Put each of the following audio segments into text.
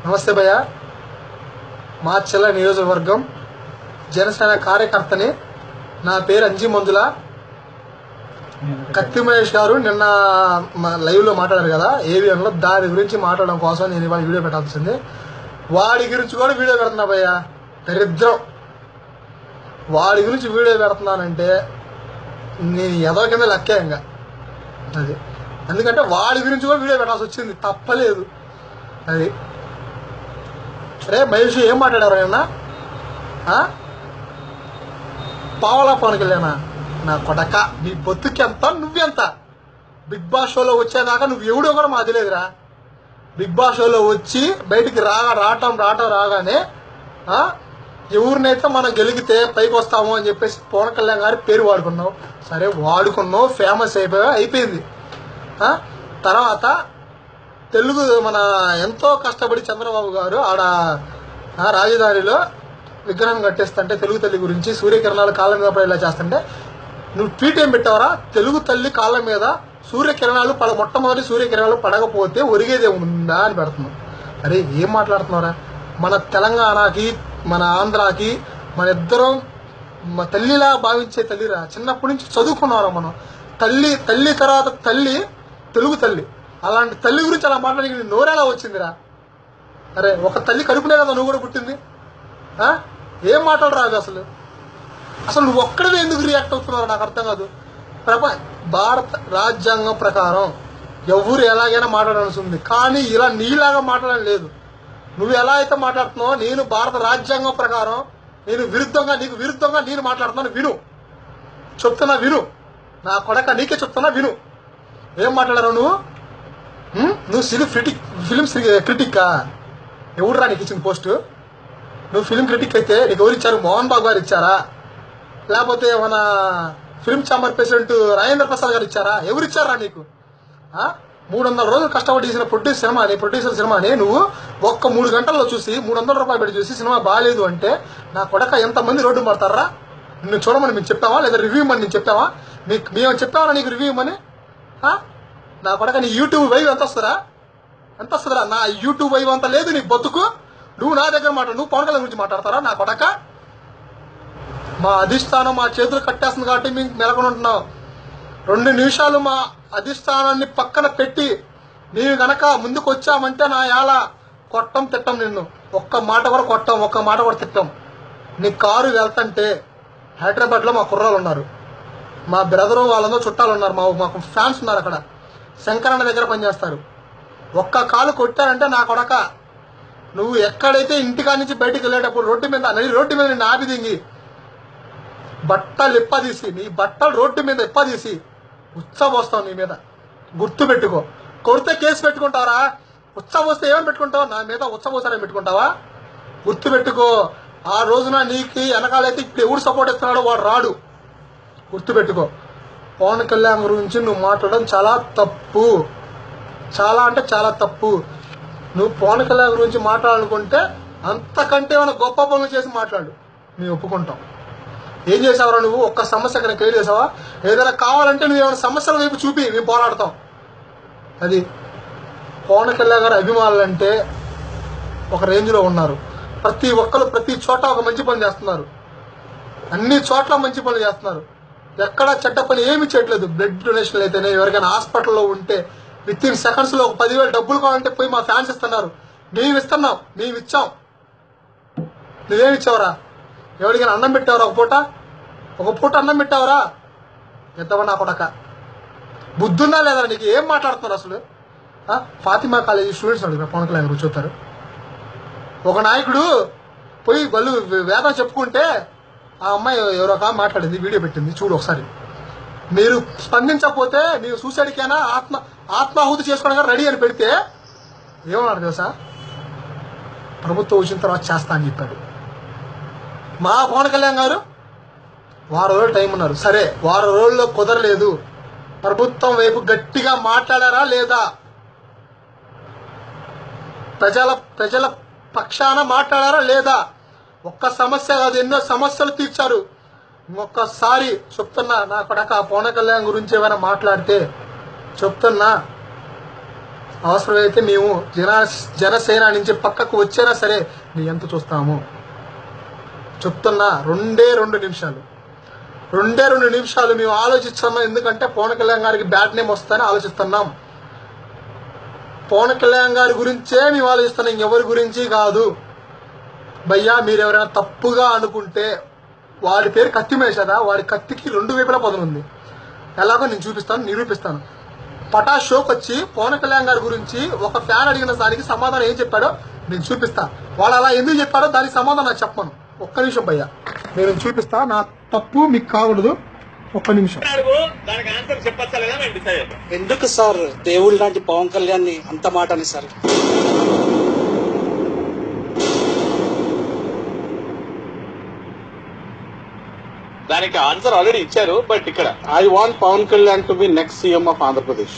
నమస్తే భయ్య. మాచెల్ల నియోజకవర్గం జనసేన కార్యకర్తని. నా పేరు అంజీ మందుల. కత్తి మహేష్ గారు నిన్న లైవ్ లో మాట్లాడారు కదా ఏవిఎన్ లో, దాని గురించి మాట్లాడడం కోసం నేను ఇవాళ వీడియో పెట్టాల్సింది. వాడి గురించి కూడా వీడియో పెడుతున్నా భయ్య. దరిద్రం. వాడి గురించి వీడియో పెడుతున్నానంటే నేను ఎదో కింద లెక్కే ఇంకా అది. ఎందుకంటే వాడి గురించి కూడా వీడియో పెట్టాల్సి వచ్చింది, తప్పలేదు అది. సరే మహేష్ ఏం మాట్లాడారు ఆయన? పావలా పవన్ కళ్యాణ్ నా కొడక, నీ బతుకెంత నువ్వెంత? బిగ్ బాస్ షోలో వచ్చేదాకా నువ్వు ఎవడో కూడా మాకు తెలియదురా. బిగ్ బాస్ షోలో వచ్చి బయటికి రాగానే ఎవరినైతే మనం గెలిగితే పైకి వస్తాము అని చెప్పేసి పవన్ కళ్యాణ్ గారి పేరు వాడుకున్నావు. సరే వాడుకున్నావు, ఫేమస్ అయిపోయింది. తర్వాత తెలుగు మన ఎంతో కష్టపడి చంద్రబాబు గారు ఆడ రాజధానిలో విగ్రహం కట్టేస్తుంటే తెలుగు తల్లి గురించి సూర్యకిరణాలు కాళ్ళ మీద పడేలా చేస్తుంటే నువ్వు ట్వీట్ ఏం పెట్టావరా? తెలుగు తల్లి కాళ్ళ మీద సూర్యకిరణాలు మొట్టమొదటి సూర్యకిరణాలు పడకపోతే ఒరిగేదే ఉందా అని పెడుతున్నావు. అరే ఏం మాట్లాడుతున్నారా? మన తెలంగాణకి మన ఆంధ్రాకి మన ఇద్దరం తల్లిలా భావించే తల్లిరా. చిన్నప్పటి నుంచి చదువుకున్నారా మనం. తల్లి తర్వాత తల్లి తెలుగు తల్లి. అలాంటి తల్లి గురించి అలా మాట్లాడి నోరేలా వచ్చిందిరా? అరే ఒక తల్లి కడుపునే కదా నువ్వు కూడా పుట్టింది. ఏం మాట్లాడరాదు అసలు నువ్వు ఒక్కడే ఎందుకు రియాక్ట్ అవుతున్నావు నాకు అర్థం కాదు. భారత రాజ్యాంగం ప్రకారం ఎవరు ఎలాగైనా మాట్లాడాల్సి ఉంది, కానీ ఇలా నీలాగా మాట్లాడడం లేదు. నువ్వు ఎలా అయితే మాట్లాడుతున్నావో నేను భారత రాజ్యాంగం ప్రకారం నీకు విరుద్ధంగా నేను మాట్లాడుతున్నాను. చెప్తున్నా విను. నా కొడక నీకే చెప్తున్నా విను. ఏం మాట్లాడారు నువ్వు? ఫిలిం క్రిటిక్కా? ఎవరురా నీకు ఇచ్చిన పోస్ట్? నువ్వు ఫిలిం క్రిటిక్ అయితే నీకు ఎవరు ఇచ్చారు? మోహన్ బాబు గారు ఇచ్చారా? లేకపోతే మన film chamber president Rajendra Prasad గారు ఇచ్చారా? ఎవరు ఇచ్చారా నీకు? 300 రోజులు కష్టపడి తీసిన ప్రొడ్యూసర్ సినిమాని నువ్వు ఒక్క 3 గంటల్లో చూసి 300 రూపాయలు పెట్టి చూసి సినిమా బాగాలేదు అంటే నా కొడక ఎంతమంది రోడ్డు పడతారా? నిన్ను చూడమని మేము చెప్పావా? లేదా రివ్యూ ఇమ్మని నేను చెప్పావా? మేము చెప్పావా నీకు రివ్యూ ఇమ్మని? నా కొడక నీ యూట్యూబ్ వైవ్ ఎంత వస్తుందిరా? నా యూట్యూబ్ వైవ్ అంత లేదు నీ బతుకు. నువ్వు నా దగ్గర నువ్వు పవన్ కళ్యాణ్ గురించి మాట్లాడతారా? నా కొడక, మా అధిష్టానం మా చేతులు కట్టేస్తుంది కాబట్టి మేము మెలకొని ఉంటున్నావు. 2 నిమిషాలు మా అధిష్టానాన్ని పక్కన పెట్టి నీవు గనక ముందుకు వచ్చామంటే నా యాల తిట్టం నిన్ను. ఒక్క మాట కూడా కొట్టాం, ఒక్క మాట కూడా తిట్టాం. నీ కారు వెళ్తుంటే హైదరాబాద్ లో మా కుర్రాలు ఉన్నారు, మా బ్రదరు వాళ్ళందరూ చుట్టాలు ఉన్నారు, మాకు ఫ్యాన్స్ ఉన్నారు అక్కడ. శంకరన్న దగ్గర పనిచేస్తారు. ఒక్క కాలు కొట్టారంటే నా కొడక నువ్వు ఎక్కడైతే ఇంటికా నుంచి బయటికి వెళ్ళేటప్పుడు రోడ్డు మీద నిన్ను ఆపి దింగి నీ బట్టలు రోడ్డు మీద ఇప్పదీసి ఉత్సవోస్తావు నీ మీద. గుర్తు పెట్టుకో. కొడితే కేసు పెట్టుకుంటావరా? ఉత్సవోస్తే ఏమని పెట్టుకుంటావు? నా మీద ఉత్సవోసారని పెట్టుకుంటావా? గుర్తు పెట్టుకో. ఆ రోజున నీకు వెనకాలైతే ఇప్పుడు ఎవరు సపోర్ట్ ఇస్తున్నాడో వాడు రాడు. గుర్తు పెట్టుకో. పవన్ కళ్యాణ్ గురించి నువ్వు మాట్లాడడం చాలా తప్పు, చాలా అంటే చాలా తప్పు. నువ్వు పవన్ కళ్యాణ్ గురించి మాట్లాడాలనుకుంటే అంతకంటే ఏమైనా గొప్ప పనులు చేసి మాట్లాడు, మేము ఒప్పుకుంటాం. ఏం చేసావరా నువ్వు? ఒక్క సమస్య అక్కడ క్లియర్ చేసావా? ఏదైనా కావాలంటే నువ్వు ఏమైనా సమస్యల వైపు చూపి మేము పోరాడతాం. అది పవన్ కళ్యాణ్ గారి అభిమానులు అంటే ఒక రేంజ్లో ఉన్నారు. ప్రతి ఒక్కరు ప్రతి చోట ఒక మంచి పని చేస్తున్నారు, అన్ని చోట్ల మంచి పనులు చేస్తున్నారు. ఎక్కడా చెడ్డ పని ఏమి చేయట్లేదు. బ్లడ్ డొనేషన్లు అయితేనే, ఎవరికైనా హాస్పిటల్లో ఉంటే విత్ ఇన్ సెకండ్స్ లో ఒక 10,000 డబ్బులు కావాలంటే పోయి మా ఫ్యాన్స్ ఇస్తున్నారు. మేము ఇచ్చాం. నువ్వేమి ఇచ్చావరా? ఎవరికైనా అన్నం పెట్టావరా? ఒక పూట అన్నం పెట్టావరా? ఎంతవా నా కొడక, బుద్ధుందా లేదా నీకు? ఏం మాట్లాడుతున్నారు అసలు? ఫాతిమా కాలేజీ స్టూడెంట్స్ అడుగు పవన్ కళ్యాణ్ గురించి చూస్తారు. ఒక నాయకుడు పోయి వాళ్ళు వేదం చెప్పుకుంటే ఆ అమ్మాయి ఎవరో ఒక మాట్లాడింది, వీడియో పెట్టింది, చూడు ఒకసారి. మీరు స్పందించకపోతే మీరు సూసైడ్కైనా ఆత్మాహుతి చేసుకోవడానికి రెడీ అని పెడితే ఏమన్నారు తెలుసా? ప్రభుత్వం వచ్చిన తర్వాత చేస్తా అని చెప్పాడు. మా పవన్ కళ్యాణ్ గారు 1 రోజులు టైం ఉన్నారు. సరే 1 రోజుల్లో కుదరలేదు. ప్రభుత్వం వైపు గట్టిగా మాట్లాడారా లేదా? ప్రజల పక్షాన మాట్లాడారా లేదా? ఒక్క సమస్య కాదు, ఎన్నో సమస్యలు తీర్చారు. ఇంకొకసారి చెప్తున్నా, నా కొడక పవన్ కళ్యాణ్ గురించి ఏమైనా మాట్లాడితే చెప్తున్నా అవసరమైతే మేము జనసేన నుంచి పక్కకు వచ్చైనా సరే నీ ఎంత చూస్తాము. చెప్తున్నా, రెండే రెండు నిమిషాలు మేము ఆలోచిస్తున్నాం. ఎందుకంటే పవన్ కళ్యాణ్ గారికి బ్యాడ్ నేమ్ వస్తుందని ఆలోచిస్తున్నాం. పవన్ కళ్యాణ్ గారి గురించే మేము ఆలోచిస్తున్నాం, ఇంకెవరి గురించి కాదు. భయ్యా, మీరు ఎవరైనా తప్పుగా అనుకుంటే వాడి పేరు కత్తి మేషదా, వాడి కత్తికి 2 వైపులా పదునుంది. ఎలాగో నేను నిరూపిస్తాను. పటా షోకి వచ్చి పవన్ కళ్యాణ్ గారి గురించి ఒక ఫ్యాన్ అడిగిన దానికి సమాధానం ఏం చెప్పాడో నేను చూపిస్తా. వాడు అలా ఎందుకు చెప్పాడో దానికి సమాధానం నాకు చెప్పను. ఒక్క నిమిషం భయ్యా, నేను చూపిస్తా. నా తప్పు మీకు కాకూడదు. ఒక్క నిమిషం. ఎందుకు సార్ దేవుడు లాంటి పవన్ కళ్యాణ్ ని అంత మాట అని సార్? దానికి ఆన్సర్ ఆల్రెడీ ఇచ్చారు. బట్ ఇక్కడ I want Pawan Kalyan to be next CM of Andhra Pradesh.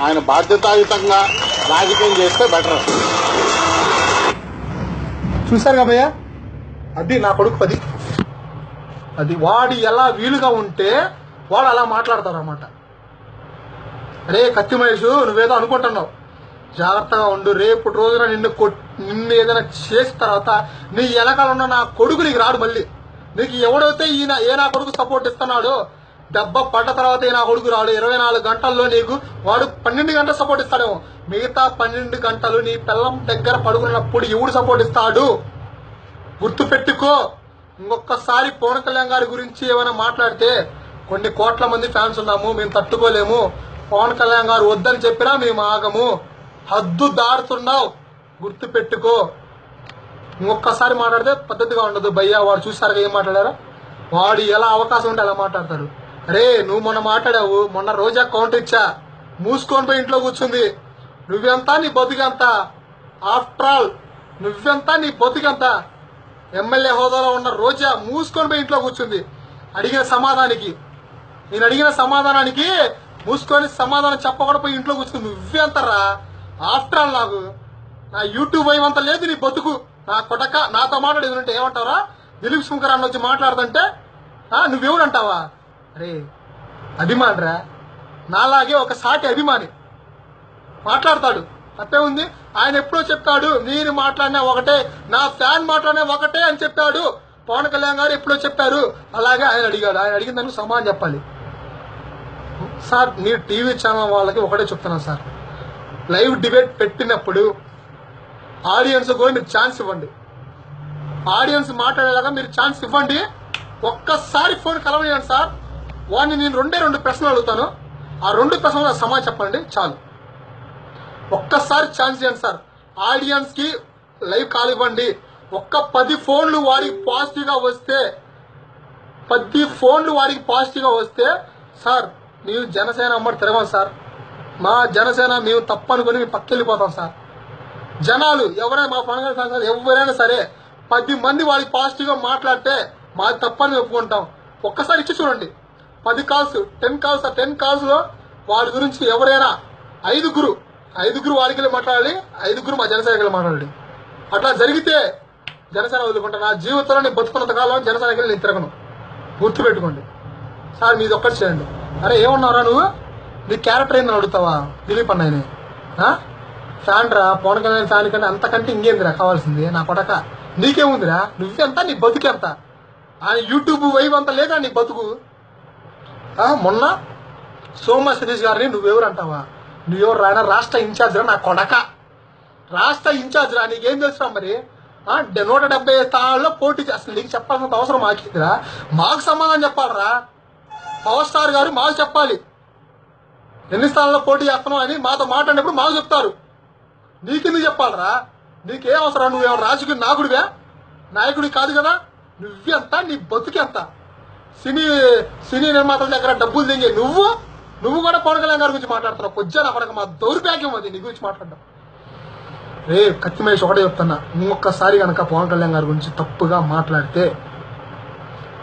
ఆయన బాధ్యతాయుతంగా రాజకీయం చేస్తే బెటర్. చూశారు కాబయ్యా, అది నా కొడుకు. అది వాడు ఎలా వీలుగా ఉంటే వాడు అలా మాట్లాడతారు అన్నమాట. అరే కత్తి మహేష్, నువ్వేదో అనుకుంటున్నావు, జాగ్రత్తగా ఉండు. రేపు రోజున నిన్ను ఏదైనా చేసిన తర్వాత నీ వెనకాల ఉన్న నా కొడుకు నీకు రాడు. మళ్ళీ నీకు ఎవడైతే ఏ నా కొడుకు సపోర్ట్ ఇస్తున్నాడో, దెబ్బ పడ్డ తర్వాత నా కొడుకు రాడు. 24 గంటల్లో నీకు వాడు 12 గంటలు సపోర్ట్ ఇస్తాడేమో. మిగతా 12 గంటలు నీ పిల్లం దగ్గర పడుకున్నప్పుడు ఎవడు సపోర్ట్ ఇస్తాడు? గుర్తు పెట్టుకో. ఇంకొకసారి పవన్ కళ్యాణ్ గారి గురించి ఏమైనా మాట్లాడితే, కొన్ని కోట్ల మంది ఫ్యాన్స్ ఉన్నాము, మేము తట్టుకోలేము. పవన్ కళ్యాణ్ గారు వద్దని చెప్పినా మేము ఆగము. హద్దు దాడుతున్నావు, గుర్తు పెట్టుకో. ఇంకొకసారి మాట్లాడితే పద్ధతిగా ఉండదు. భయ్యా, వాడు చూసారుగా ఏం మాట్లాడారా? వాడు ఎలా అవకాశం ఉంటే అలా మాట్లాడతాడు. అరే నువ్వు మొన్న మాట్లాడావు, మొన్న రోజా కౌంటర్ ఇచ్చా, మూసుకొని పోయి ఇంట్లో కూర్చుంది. నువ్వెంత, నీ బతుకంత. ఆఫ్టర్ ఆల్ నువ్వెంత, నీ బతుకంత. ఎమ్మెల్యే హోదాలో ఉన్న రోజా మూసుకొని పోయి ఇంట్లో కూర్చుంది. నేను అడిగిన సమాధానానికి మూసుకొని సమాధానం చెప్పకుండా పోయి ఇంట్లో కూర్చుంది. నువ్వెంతరా? ఆఫ్టర్ ఆల్ నా యూట్యూబ్ ఏమంత లేదు నీ బతుకు. నా కొడక నాతో మాట్లాడేది ఏమంటావరా? దిలీప్ శంకర్ అన్న వచ్చి మాట్లాడుతుంటే నువ్వెవరు అంటావా? అరే అభిమానిరా, నాలాగే ఒక సాటి అభిమాని మాట్లాడతాడు, తప్పే ఉంది. ఆయన ఎప్పుడో చెప్తాడు, నేను మాట్లాడినా ఒకటే, నా ఫ్యాన్ మాట్లాడినా ఒకటే అని చెప్పాడు. పవన్ కళ్యాణ్ గారు ఎప్పుడో చెప్పారు. అలాగే ఆయన అడిగాడు. ఆయన అడిగిన దానికి సమాధానం చెప్పాలి. సార్, మీరు టీవీ ఛానల్ వాళ్ళకి ఒకటే చెప్తున్నాను సార్, లైవ్ డిబేట్ పెట్టినప్పుడు ఆడియన్స్ కూడా మీరు ఛాన్స్ ఇవ్వండి. ఆడియన్స్ మాట్లాడేలాగా మీరు ఛాన్స్ ఇవ్వండి. ఒక్కసారి ఫోన్ కలవనియండి సార్. వాడిని నేను 2 ప్రశ్నలు అడుగుతాను. ఆ 2 ప్రశ్నలు సమాధానం చెప్పండి చాలు. ఒక్కసారి ఛాన్స్ ఇవ్వండి సార్. ఆడియన్స్ కి లైవ్ కాల్ ఇవ్వండి. 10 ఫోన్లు వాడికి పాజిటివ్ గా వస్తే, 10 ఫోన్లు వాడికి పాజిటివ్ గా వస్తే, సార్ ನೀವು జనసేన అమ్మడి తిరగం సార్. మా జనసేన మేము తప్పనుకొని మేము పక్కెళ్ళిపోతాం సార్. జనాలు ఎవరైనా మా పండుగ సంఘాలు ఎవరైనా సరే 10 మంది వాడికి పాజిటివ్ గా మాట్లాడితే మాది తప్పని ఒప్పుకుంటాం. ఒక్కసారి ఇచ్చి చూడండి. 10 కాల్స్ 10 కాల్స్ 10 కాల్స్ లో వాడి గురించి ఎవరైనా 5 వాడికి వెళ్ళి మాట్లాడాలి, 5 మా జనసేనకి వెళ్ళి మాట్లాడాలి. అట్లా జరిగితే జనసేన వదులుకుంటా. నా జీవితంలో నేను బతుకున్నంత కాలం జనసేనకి వెళ్ళి నేను తిరగను. గుర్తుపెట్టుకోండి సార్. మీది ఒక్కటి చేయండి. అరే ఏమన్నారా నువ్వు? నీ క్యారెక్టర్ ఏందని అడుగుతావా? దిలీప్ అన్నయ్యని ఫ్యాన్ రా, పవన్ కళ్యాణ్ ఫ్యాన్ కంటే అంతకంటే ఇంకేందిరా కావాల్సింది? నా కొడక నీకేముందిరా? నువ్వెంత, నీ బతుకెంత? ఆయన యూట్యూబ్ వైవ్ అంతా లేదా నీ బతుకు? మొన్న సోమ సతీష్ గారిని నువ్వెవరు అంటావా? నువ్వెవరు రాయన? రాష్ట్ర ఇన్ఛార్జ్ రా నా కొడక. రాష్ట్ర ఇన్ఛార్జ్ రా, నీకేం తెలుసురా మరి? 170 స్థానాల్లో పోటీ. అసలు నీకు చెప్పాల్సినంత అవసరం మాకేదిరా? మాకు సమాధానం చెప్పాలరా. పవర్ స్టార్ గారు మాకు చెప్పాలి, ఎన్ని స్థానాల్లో పోటీ చేస్తున్నావు అని మాతో మాట్లాడినప్పుడు మాకు చెప్తారు. నీకెందుకు చెప్పాలరా? నీకేం అవసరం? నువ్వేమో రాజకీయ నాయకుడి కాదు కదా. నువ్వెంత, నీ బతుకెంత? సినీ నిర్మాతల దగ్గర డబ్బులు దింగే నువ్వు కూడా పవన్ కళ్యాణ్ గారి గురించి మాట్లాడుతున్నావు. కొద్దిగా నా కొడక, మా దౌర్భాగ్యం అది నీ గురించి మాట్లాడడం. రే కత్తి మహేష్, ఒకటే చెప్తున్నా, ఇంకొకసారి కనుక పవన్ కళ్యాణ్ గారి గురించి తప్పుగా మాట్లాడితే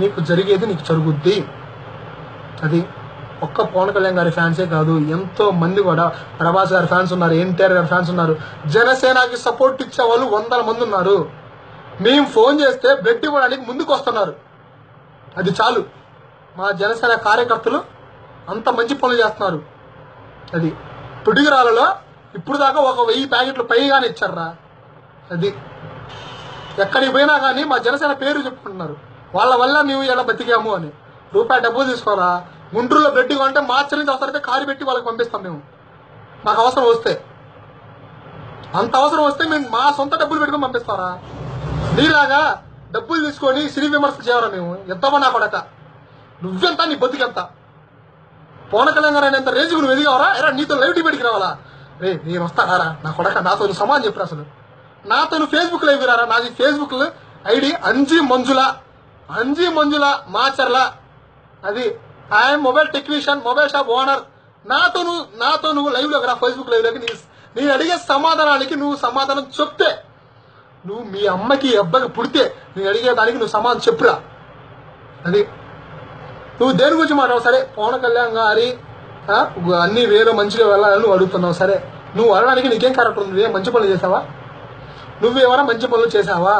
నీకు జరిగేది నీకు జరుగుద్ది. అది ఒక్క పవన్ కళ్యాణ్ గారి ఫ్యాన్సే కాదు, ఎంతో మంది కూడా ప్రభాస్ గారి ఫ్యాన్స్ ఉన్నారు, ఎన్టీఆర్ గారి ఫ్యాన్స్ ఉన్నారు, జనసేనకి సపోర్ట్ ఇచ్చే వాళ్ళు 100 మంది ఉన్నారు. మేము ఫోన్ చేస్తే బ్లడ్ ఇవ్వడానికి ముందుకు వస్తున్నారు. అది చాలు. మా జనసేన కార్యకర్తలు అంత మంచి పనులు చేస్తున్నారు. అది పిడుగురాలలో ఇప్పుడు దాకా 1000 ప్యాకెట్లు పైగానే ఇచ్చారా. అది ఎక్కడికి పోయినా కానీ మా జనసేన పేరు చెప్పుకుంటున్నారు. వాళ్ళ వల్ల మేము ఎలా బతికాము అని. రూపాయి డబ్బులు తీసుకోరా. గుంటూరులో బ్లడ్ కొంటే మార్చి నుంచి అవసరమైతే కారు పెట్టి వాళ్ళకి పంపిస్తాం మేము, మాకు అవసరం వస్తే. అంత అవసరం వస్తే మేము మా సొంత డబ్బులు పెట్టుకొని పంపిస్తారా? నీలాగా డబ్బులు తీసుకొని సిరి విమర్శలు చేయరా మేము? ఎంతమా నా కొడక, నువ్వెంత, నీ బతుకెంత? పవన్ కళ్యాణ్ గారు అనేంత రేంజ్కి నువ్వు ఎదిగావరా? ఎరా నీతో లైవ్ డిబేట్కి రావాలా? రే నేను వస్తారా నా కొడక, నాతో నువ్వు సమానం చెప్పరా? అసలు నాతో నువ్వు ఫేస్బుక్ లైవ్ రారా? నాది ఫేస్బుక్ ఐడి అంజీ మంజుల మాచర్ల. అది I'm mobile technician, mobile shop owner. నాతో నువ్వు లైవ్ లోకి రా, ఫేస్బుక్ లైవ్ లోకి. నేను అడిగే సమాధానానికి నువ్వు సమాధానం చెప్తే, నువ్వు మీ అమ్మకి అబ్బాయికి పుడితే నేను అడిగేదానికి నువ్వు సమాధానం చెప్పురా. అది నువ్వు దేని గురించి మాట్లాడవు సరే. పవన్ కళ్యాణ్ గారి అన్ని వేరే మంచిగా వెళ్ళాలని నువ్వు అడుగుతున్నావు సరే. నువ్వు అడగడానికి నీకేం కరెక్ట్ ఉంది? నువ్వేం మంచి పనులు చేసావా? నువ్వేమైనా మంచి పనులు చేసావా?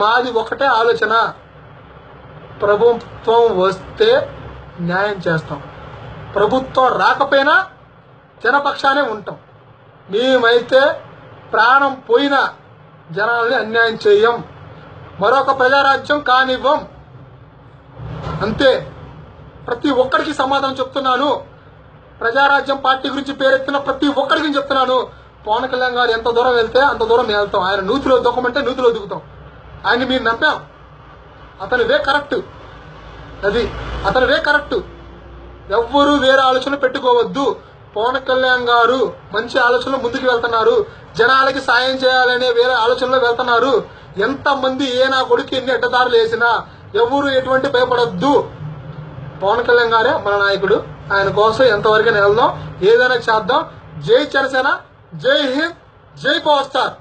మాది ఒకటే ఆలోచన, ప్రభుత్వం వస్తే న్యాయం చేస్తాం, ప్రభుత్వం రాకపోయినా జనపక్షానే ఉంటాం. మేమైతే ప్రాణం పోయినా జనాల్ని అన్యాయం చేయం, మరొక ప్రజారాజ్యం కానివ్వం. అంతే. ప్రతి ఒక్కరికి సమాధానం చెప్తున్నాను. ప్రజారాజ్యం పార్టీ గురించి పేరెత్తిన ప్రతి ఒక్కరికి చెప్తున్నాను. పవన్ కళ్యాణ్ గారు ఎంత దూరం వెళ్తే అంత దూరం మేము వెళ్తాం. ఆయన నూతిలో దూకమంటే నూతిలో దిగుతాం. ఆయన్ని మీరు నమ్మాం. అతని వే కరెక్ట్. అది అతని వే కరెక్ట్. ఎవ్వరూ వేరే ఆలోచన పెట్టుకోవద్దు. పవన్ కళ్యాణ్ గారు మంచి ఆలోచనలో ముందుకు వెళ్తున్నారు. జనాలకి సాయం చేయాలనే వేరే ఆలోచనలో వెళ్తున్నారు. ఎంతమంది నా కొడుకు ఎన్ని అడ్డదారులు వేసినా ఎవరు ఎటువంటి భయపడొద్దు. పవన్ కళ్యాణ్ గారే మన నాయకుడు. ఆయన కోసం ఎంతవరకు వెళ్దాం, ఏదైనా చేద్దాం. జై జనసేన, జై హింద్, జై పవర్ స్టార్.